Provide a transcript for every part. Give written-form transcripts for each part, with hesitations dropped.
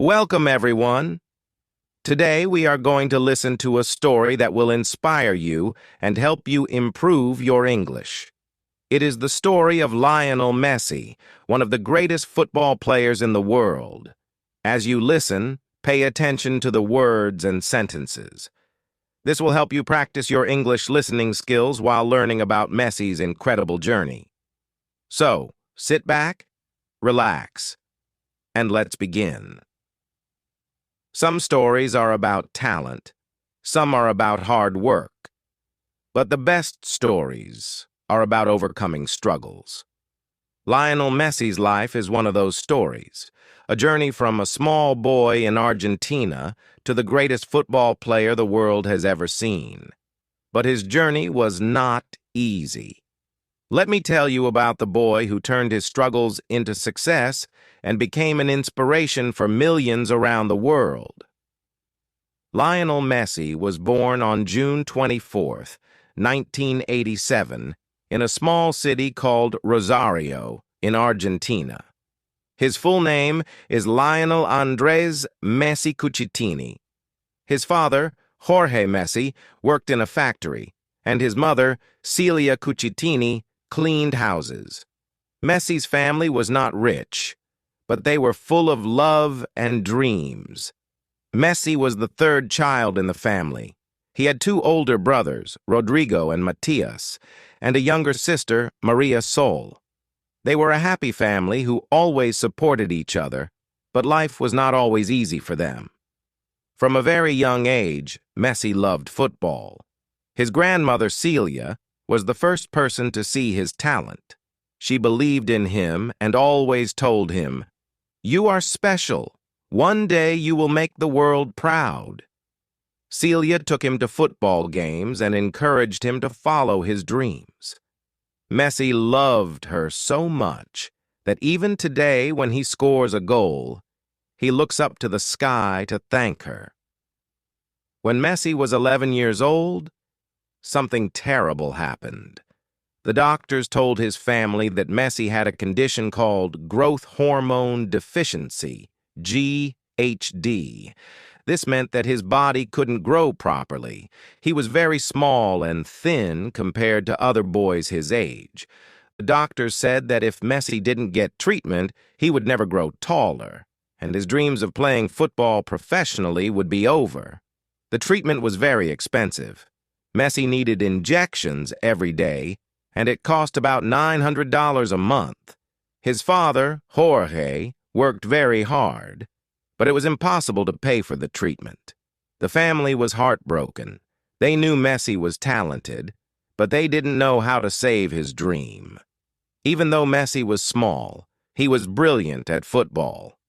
Welcome, everyone. Today we are going to listen to a story that will inspire you and help you improve your English. It is the story of Lionel Messi, one of the greatest football players in the world. As you listen, pay attention to the words and sentences. This will help you practice your English listening skills while learning about Messi's incredible journey. So, sit back, relax, and let's begin. Some stories are about talent, some are about hard work, but the best stories are about overcoming struggles. Lionel Messi's life is one of those stories, a journey from a small boy in Argentina to the greatest football player the world has ever seen. But his journey was not easy. Let me tell you about the boy who turned his struggles into success and became an inspiration for millions around the world. Lionel Messi was born on June 24, 1987, in a small city called Rosario in Argentina. His full name is Lionel Andres Messi Cucitini. His father, Jorge Messi, worked in a factory, and his mother, Celia Cucitini, cleaned houses. Messi's family was not rich, but they were full of love and dreams. Messi was the third child in the family. He had two older brothers, Rodrigo and Matias, and a younger sister, Maria Sol. They were a happy family who always supported each other, but life was not always easy for them. From a very young age, Messi loved football. His grandmother, Celia, was the first person to see his talent. She believed in him and always told him, "You are special. One day you will make the world proud." Celia took him to football games and encouraged him to follow his dreams. Messi loved her so much that even today when he scores a goal, he looks up to the sky to thank her. When Messi was 11 years old, something terrible happened. The doctors told his family that Messi had a condition called growth hormone deficiency, GHD. This meant that his body couldn't grow properly. He was very small and thin compared to other boys his age. The doctors said that if Messi didn't get treatment, he would never grow taller, and his dreams of playing football professionally would be over. The treatment was very expensive. Messi needed injections every day, and it cost about $900 a month. His father, Jorge, worked very hard, but it was impossible to pay for the treatment. The family was heartbroken. They knew Messi was talented, but they didn't know how to save his dream. Even though Messi was small, he was brilliant at football.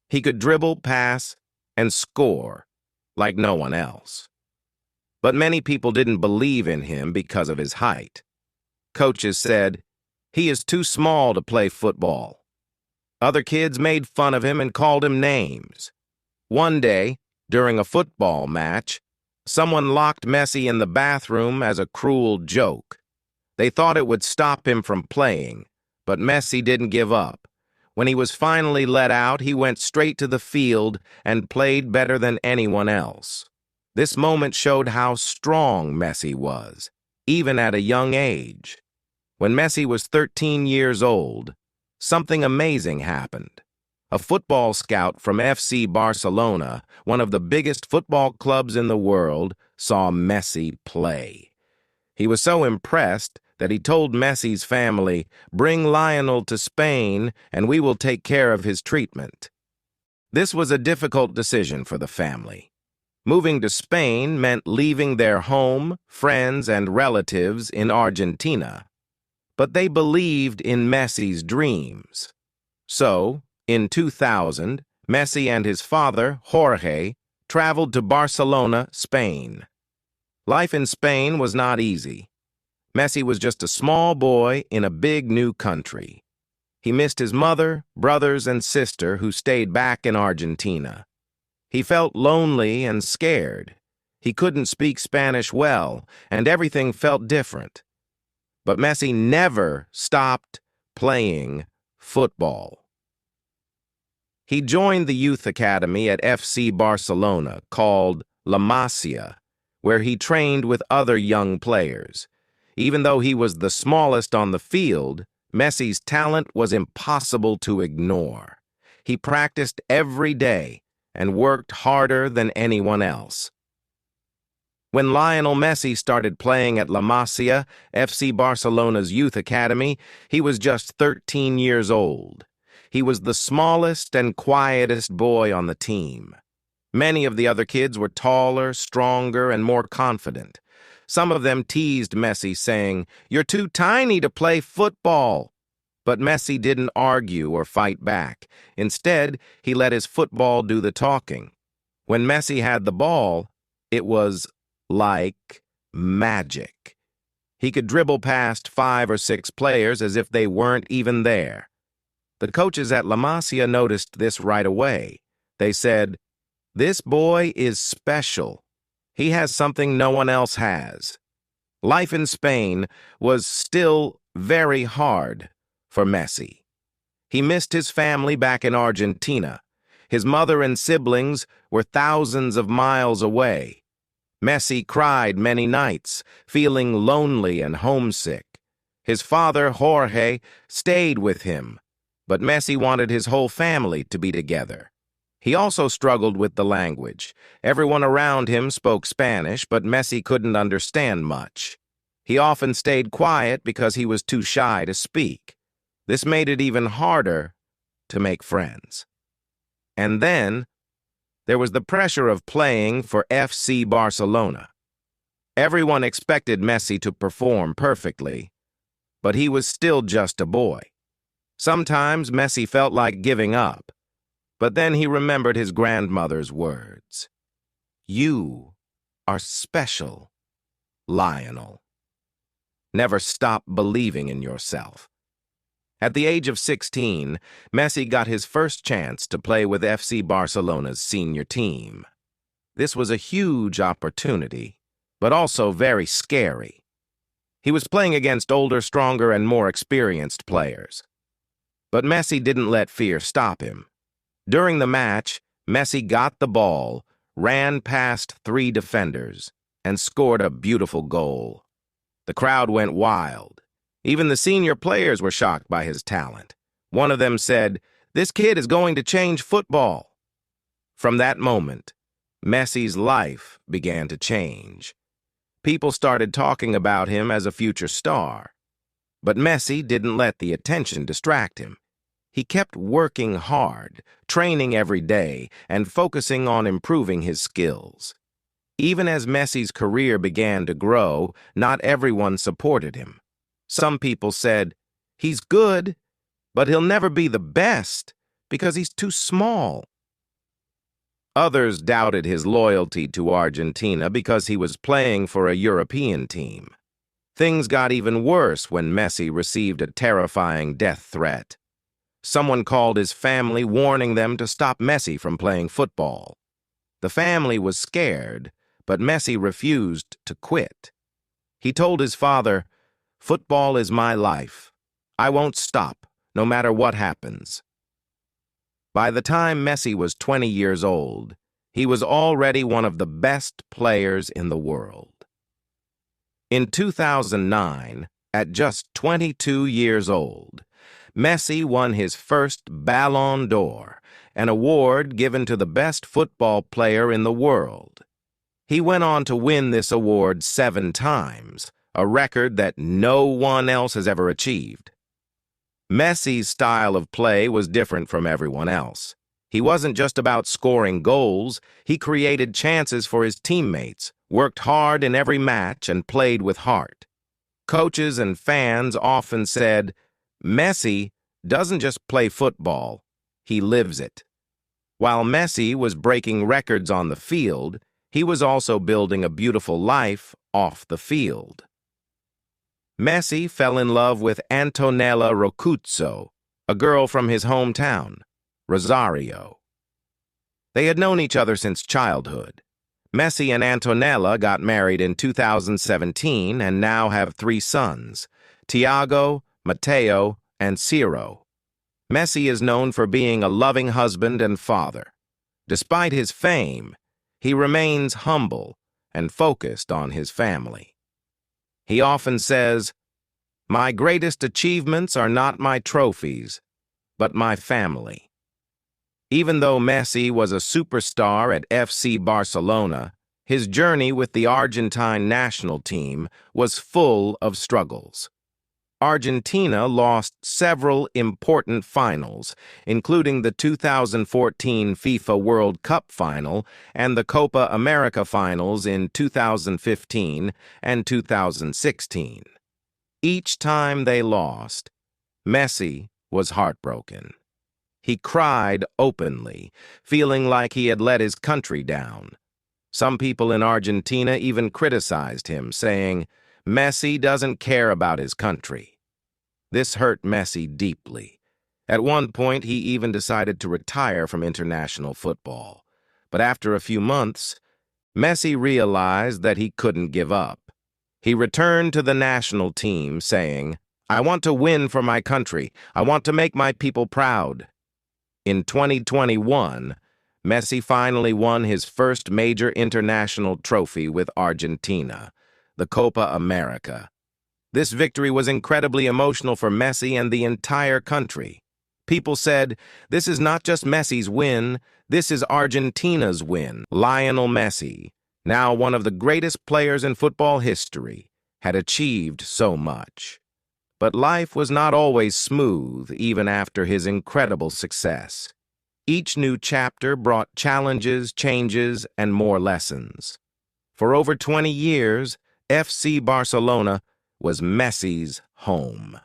He could dribble, pass, and score like no one else. But many people didn't believe in him because of his height. Coaches said, "He is too small to play football." Other kids made fun of him and called him names. One day, during a football match, someone locked Messi in the bathroom as a cruel joke. They thought it would stop him from playing, but Messi didn't give up. When he was finally let out, he went straight to the field and played better than anyone else. This moment showed how strong Messi was, even at a young age. When Messi was 13 years old, something amazing happened. A football scout from FC Barcelona, one of the biggest football clubs in the world, saw Messi play. He was so impressed that he told Messi's family, "Bring Lionel to Spain and we will take care of his treatment." This was a difficult decision for the family. Moving to Spain meant leaving their home, friends, and relatives in Argentina. But they believed in Messi's dreams. So, in 2000, Messi and his father, Jorge, traveled to Barcelona, Spain. Life in Spain was not easy. Messi was just a small boy in a big new country. He missed his mother, brothers, and sister who stayed back in Argentina. He felt lonely and scared. He couldn't speak Spanish well, and everything felt different. But Messi never stopped playing football. He joined the youth academy at FC Barcelona called La Masia, where he trained with other young players. Even though he was the smallest on the field, Messi's talent was impossible to ignore. He practiced every day and worked harder than anyone else. When Lionel Messi started playing at La Masia, FC Barcelona's youth academy, he was just 13 years old. He was the smallest and quietest boy on the team. Many of the other kids were taller, stronger, and more confident. Some of them teased Messi, saying, "You're too tiny to play football." But Messi didn't argue or fight back. Instead, he let his football do the talking. When Messi had the ball, it was like magic. He could dribble past 5 or 6 players as if they weren't even there. The coaches at La Masia noticed this right away. They said, "This boy is special. He has something no one else has." Life in Spain was still very hard for Messi. He missed his family back in Argentina. His mother and siblings were thousands of miles away. Messi cried many nights, feeling lonely and homesick. His father, Jorge, stayed with him, but Messi wanted his whole family to be together. He also struggled with the language. Everyone around him spoke Spanish, but Messi couldn't understand much. He often stayed quiet because he was too shy to speak. This made it even harder to make friends. And then there was the pressure of playing for FC Barcelona. Everyone expected Messi to perform perfectly, but he was still just a boy. Sometimes Messi felt like giving up, but then he remembered his grandmother's words. "You are special, Lionel. Never stop believing in yourself." At the age of 16, Messi got his first chance to play with FC Barcelona's senior team. This was a huge opportunity, but also very scary. He was playing against older, stronger, and more experienced players. But Messi didn't let fear stop him. During the match, Messi got the ball, ran past 3 defenders, and scored a beautiful goal. The crowd went wild. Even the senior players were shocked by his talent. One of them said, "This kid is going to change football." From that moment, Messi's life began to change. People started talking about him as a future star. But Messi didn't let the attention distract him. He kept working hard, training every day, and focusing on improving his skills. Even as Messi's career began to grow, not everyone supported him. Some people said, "He's good, but he'll never be the best because he's too small." Others doubted his loyalty to Argentina because he was playing for a European team. Things got even worse when Messi received a terrifying death threat. Someone called his family, warning them to stop Messi from playing football. The family was scared, but Messi refused to quit. He told his father, "Football is my life. I won't stop, no matter what happens." By the time Messi was 20 years old, he was already one of the best players in the world. In 2009, at just 22 years old, Messi won his first Ballon d'Or, an award given to the best football player in the world. He went on to win this award 7 times, a record that no one else has ever achieved. Messi's style of play was different from everyone else. He wasn't just about scoring goals, he created chances for his teammates, worked hard in every match, and played with heart. Coaches and fans often said, "Messi doesn't just play football, he lives it." While Messi was breaking records on the field, he was also building a beautiful life off the field. Messi fell in love with Antonella Roccuzzo, a girl from his hometown, Rosario. They had known each other since childhood. Messi and Antonella got married in 2017 and now have 3 sons, Tiago, Matteo, and Ciro. Messi is known for being a loving husband and father. Despite his fame, he remains humble and focused on his family. He often says, "My greatest achievements are not my trophies, but my family." Even though Messi was a superstar at FC Barcelona, his journey with the Argentine national team was full of struggles. Argentina lost several important finals, including the 2014 FIFA World Cup final and the Copa America finals in 2015 and 2016. Each time they lost, Messi was heartbroken. He cried openly, feeling like he had let his country down. Some people in Argentina even criticized him, saying, "Messi doesn't care about his country." This hurt Messi deeply. At one point, he even decided to retire from international football. But after a few months, Messi realized that he couldn't give up. He returned to the national team, saying, "I want to win for my country. I want to make my people proud." In 2021, Messi finally won his first major international trophy with Argentina, the Copa America. This victory was incredibly emotional for Messi and the entire country. People said, "This is not just Messi's win, this is Argentina's win." Lionel Messi, now one of the greatest players in football history, had achieved so much. But life was not always smooth, even after his incredible success. Each new chapter brought challenges, changes, and more lessons. For over 20 years, FC Barcelona was Messi's home.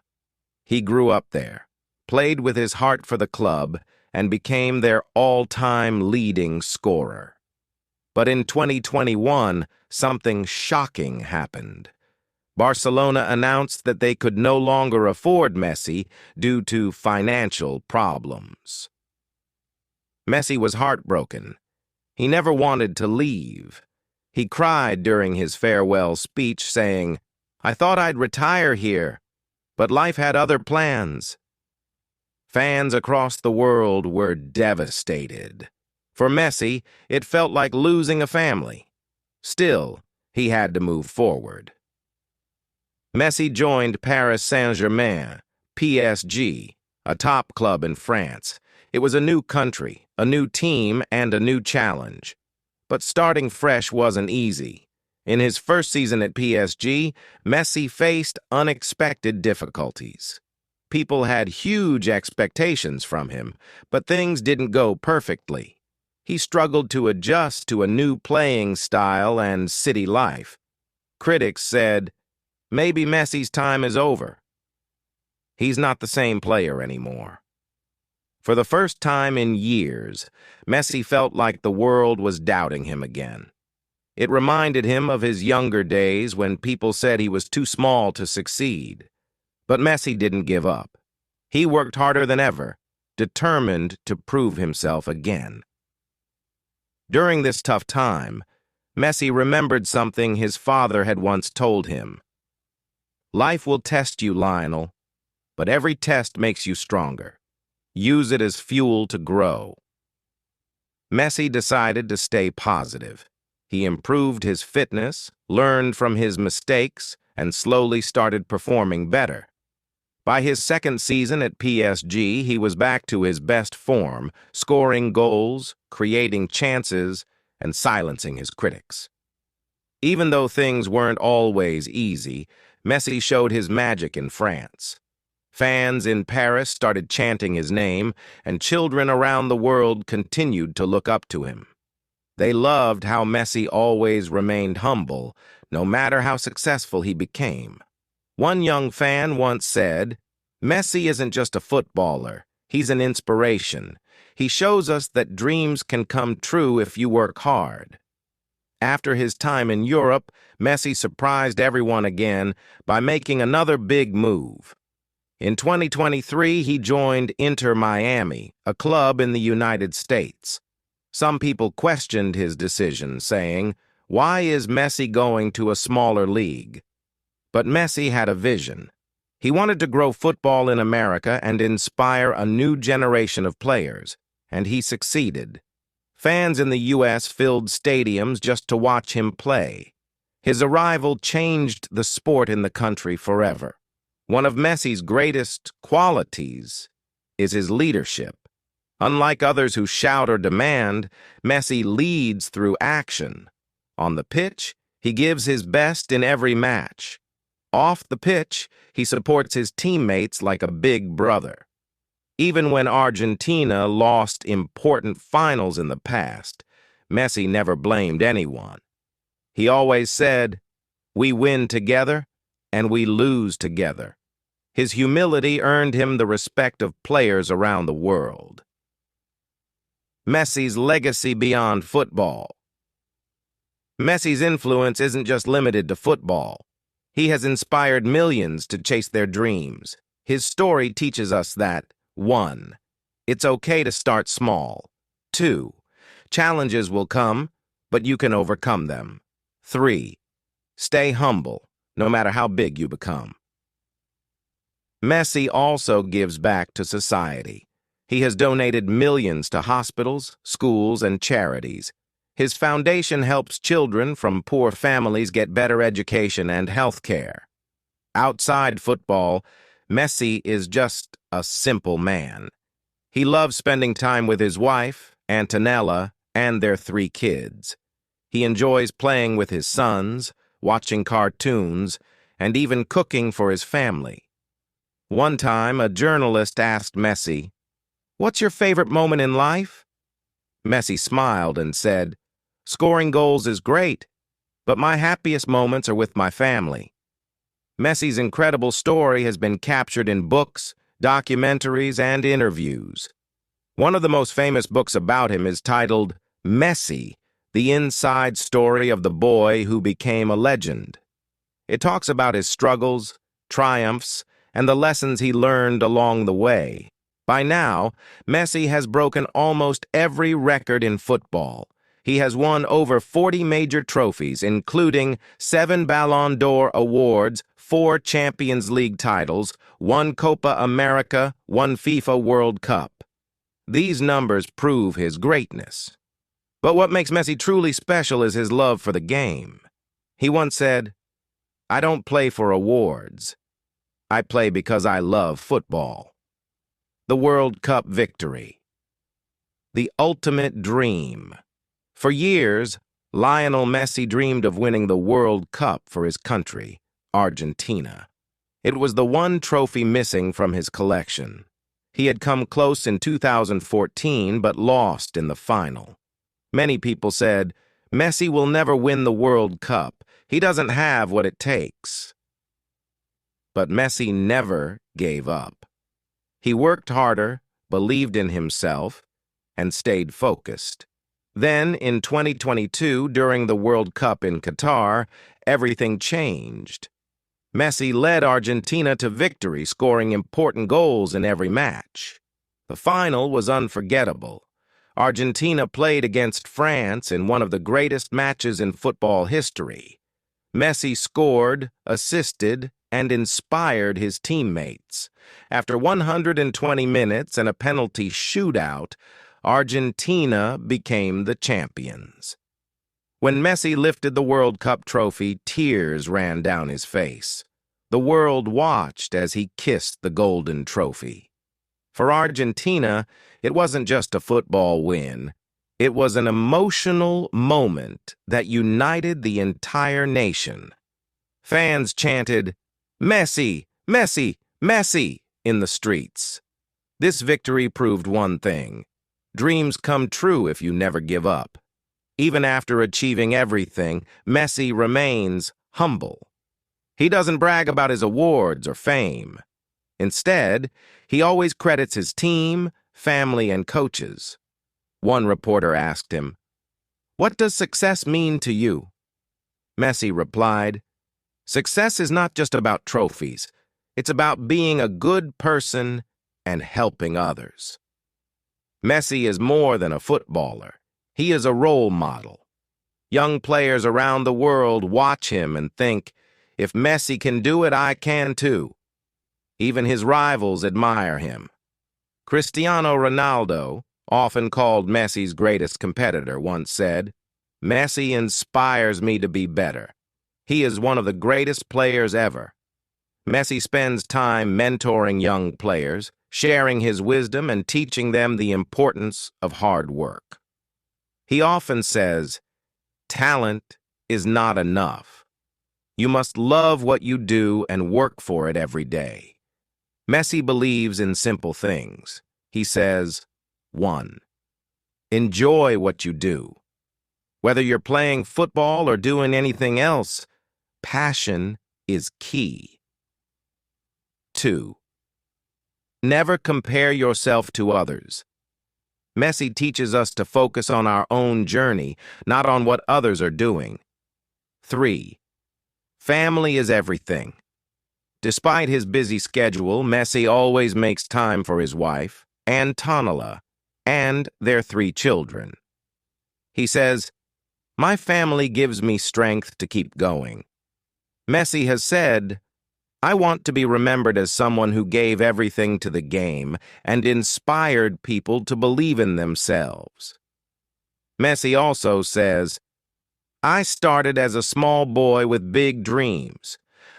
He grew up there, played with his heart for the club, and became their all-time leading scorer. But in 2021, something shocking happened. Barcelona announced that they could no longer afford Messi due to financial problems. Messi was heartbroken. He never wanted to leave. He cried during his farewell speech, saying, "I thought I'd retire here, but life had other plans." Fans across the world were devastated. For Messi, it felt like losing a family. Still, he had to move forward. Messi joined Paris Saint-Germain, PSG, a top club in France. It was a new country, a new team, and a new challenge. But starting fresh wasn't easy. In his first season at PSG, Messi faced unexpected difficulties. People had huge expectations from him, but things didn't go perfectly. He struggled to adjust to a new playing style and city life. Critics said, "Maybe Messi's time is over." He's not the same player anymore. For the first time in years, Messi felt like the world was doubting him again. It reminded him of his younger days when people said he was too small to succeed. But Messi didn't give up. He worked harder than ever, determined to prove himself again. During this tough time, Messi remembered something his father had once told him. "Life will test you, Lionel, but every test makes you stronger. Use it as fuel to grow." Messi decided to stay positive. He improved his fitness, learned from his mistakes, and slowly started performing better. By his second season at PSG, he was back to his best form, scoring goals, creating chances, and silencing his critics. Even though things weren't always easy, Messi showed his magic in France. Fans in Paris started chanting his name, and children around the world continued to look up to him. They loved how Messi always remained humble, no matter how successful he became. One young fan once said, "Messi isn't just a footballer, he's an inspiration. He shows us that dreams can come true if you work hard." After his time in Europe, Messi surprised everyone again by making another big move. In 2023, he joined Inter Miami, a club in the United States. Some people questioned his decision, saying, "Why is Messi going to a smaller league?" But Messi had a vision. He wanted to grow football in America and inspire a new generation of players, and he succeeded. Fans in the U.S. filled stadiums just to watch him play. His arrival changed the sport in the country forever. One of Messi's greatest qualities is his leadership. Unlike others who shout or demand, Messi leads through action. On the pitch, he gives his best in every match. Off the pitch, he supports his teammates like a big brother. Even when Argentina lost important finals in the past, Messi never blamed anyone. He always said, "We win together and we lose together." His humility earned him the respect of players around the world. Messi's legacy beyond football. Messi's influence isn't just limited to football. He has inspired millions to chase their dreams. His story teaches us that 1. It's okay to start small. 2. Challenges will come, but you can overcome them. 3. Stay humble, no matter how big you become. Messi also gives back to society. He has donated millions to hospitals, schools, and charities. His foundation helps children from poor families get better education and health care. Outside football, Messi is just a simple man. He loves spending time with his wife, Antonella, and their 3 kids. He enjoys playing with his sons, watching cartoons, and even cooking for his family. One time, a journalist asked Messi, "What's your favorite moment in life?" Messi smiled and said, "Scoring goals is great, but my happiest moments are with my family." Messi's incredible story has been captured in books, documentaries, and interviews. One of the most famous books about him is titled Messi, the inside story of the boy who became a legend. It talks about his struggles, triumphs, and the lessons he learned along the way. By now, Messi has broken almost every record in football. He has won over 40 major trophies, including 7 Ballon d'Or awards, 4 Champions League titles, 1 Copa America, 1 FIFA World Cup. These numbers prove his greatness. But what makes Messi truly special is his love for the game. He once said, "I don't play for awards. I play because I love football." The World Cup victory. The ultimate dream. For years, Lionel Messi dreamed of winning the World Cup for his country, Argentina. It was the one trophy missing from his collection. He had come close in 2014 but lost in the final. Many people said, "Messi will never win the World Cup. He doesn't have what it takes." But Messi never gave up. He worked harder, believed in himself, and stayed focused. Then, in 2022, during the World Cup in Qatar, everything changed. Messi led Argentina to victory, scoring important goals in every match. The final was unforgettable. Argentina played against France in one of the greatest matches in football history. Messi scored, assisted, and inspired his teammates. After 120 minutes and a penalty shootout, Argentina became the champions. When Messi lifted the World Cup trophy, tears ran down his face. The world watched as he kissed the golden trophy. For Argentina, it wasn't just a football win. It was an emotional moment that united the entire nation. Fans chanted, "Messi, Messi, Messi," in the streets. This victory proved one thing. Dreams come true if you never give up. Even after achieving everything, Messi remains humble. He doesn't brag about his awards or fame. Instead, he always credits his team, family, and coaches. One reporter asked him, "What does success mean to you?" Messi replied, "Success is not just about trophies. It's about being a good person and helping others." Messi is more than a footballer. He is a role model. Young players around the world watch him and think, "If Messi can do it, I can too." Even his rivals admire him. Cristiano Ronaldo, often called Messi's greatest competitor, once said, "Messi inspires me to be better. He is one of the greatest players ever." Messi spends time mentoring young players, sharing his wisdom and teaching them the importance of hard work. He often says, "Talent is not enough. You must love what you do and work for it every day." Messi believes in simple things. He says, 1. Enjoy what you do. Whether you're playing football or doing anything else, passion is key. 2. Never compare yourself to others. Messi teaches us to focus on our own journey, not on what others are doing. 3. Family is everything. Despite his busy schedule, Messi always makes time for his wife, Antonella, and their 3 children. He says, "My family gives me strength to keep going." Messi has said, "I want to be remembered as someone who gave everything to the game and inspired people to believe in themselves." Messi also says, "I started as a small boy with big dreams.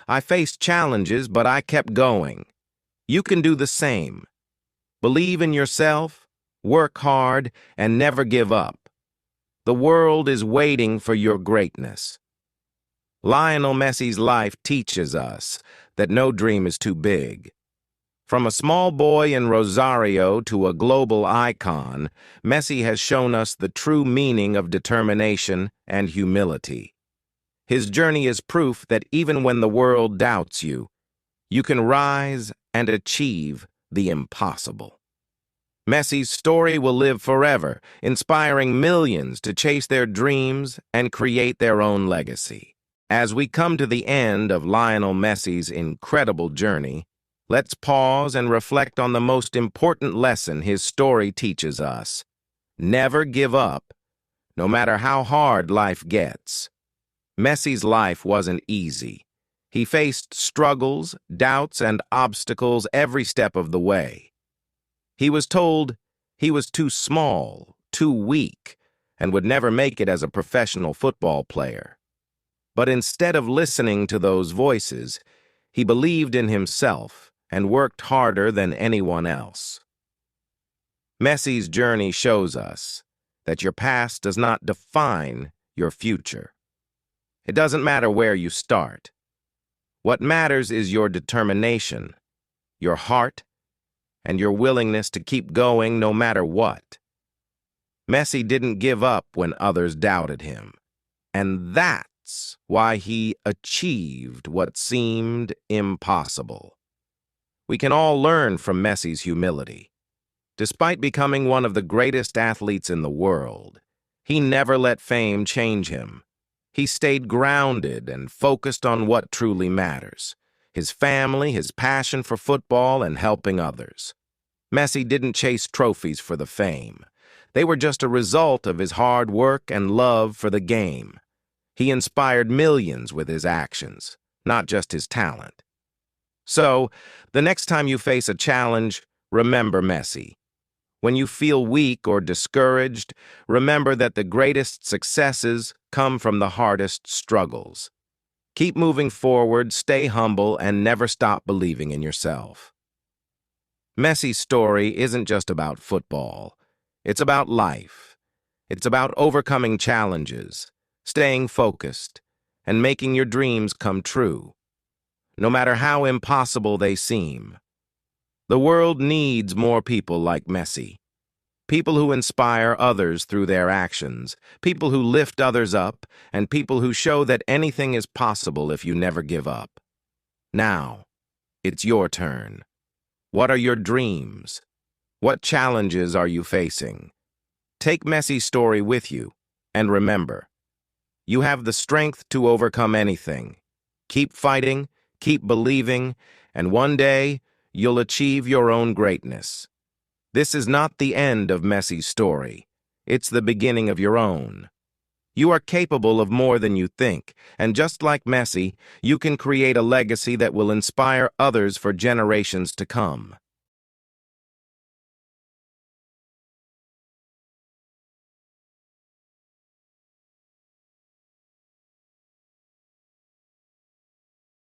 I faced challenges, but I kept going. You can do the same. Believe in yourself, work hard, and never give up. The world is waiting for your greatness." Lionel Messi's life teaches us that no dream is too big. From a small boy in Rosario to a global icon, Messi has shown us the true meaning of determination and humility. His journey is proof that even when the world doubts you, you can rise and achieve the impossible. Messi's story will live forever, inspiring millions to chase their dreams and create their own legacy. As we come to the end of Lionel Messi's incredible journey, let's pause and reflect on the most important lesson his story teaches us. Never give up, no matter how hard life gets. Messi's life wasn't easy. He faced struggles, doubts, and obstacles every step of the way. He was told he was too small, too weak, and would never make it as a professional football player. But instead of listening to those voices, he believed in himself and worked harder than anyone else. Messi's journey shows us that your past does not define your future. It doesn't matter where you start. What matters is your determination, your heart, and your willingness to keep going no matter what. Messi didn't give up when others doubted him, and that's why he achieved what seemed impossible. We can all learn from Messi's humility. Despite becoming one of the greatest athletes in the world, he never let fame change him. He stayed grounded and focused on what truly matters: his family, his passion for football, and helping others. Messi didn't chase trophies for the fame. They were just a result of his hard work and love for the game. He inspired millions with his actions, not just his talent. So, the next time you face a challenge, remember Messi. When you feel weak or discouraged, remember that the greatest successes come from the hardest struggles. Keep moving forward, stay humble, and never stop believing in yourself. Messi's story isn't just about football. It's about life. It's about overcoming challenges, staying focused, and making your dreams come true, no matter how impossible they seem. The world needs more people like Messi. People who inspire others through their actions, people who lift others up, and people who show that anything is possible if you never give up. Now, it's your turn. What are your dreams? What challenges are you facing? Take Messi's story with you, and remember, you have the strength to overcome anything. Keep fighting, keep believing, and one day, you'll achieve your own greatness. This is not the end of Messi's story. It's the beginning of your own. You are capable of more than you think, and just like Messi, you can create a legacy that will inspire others for generations to come.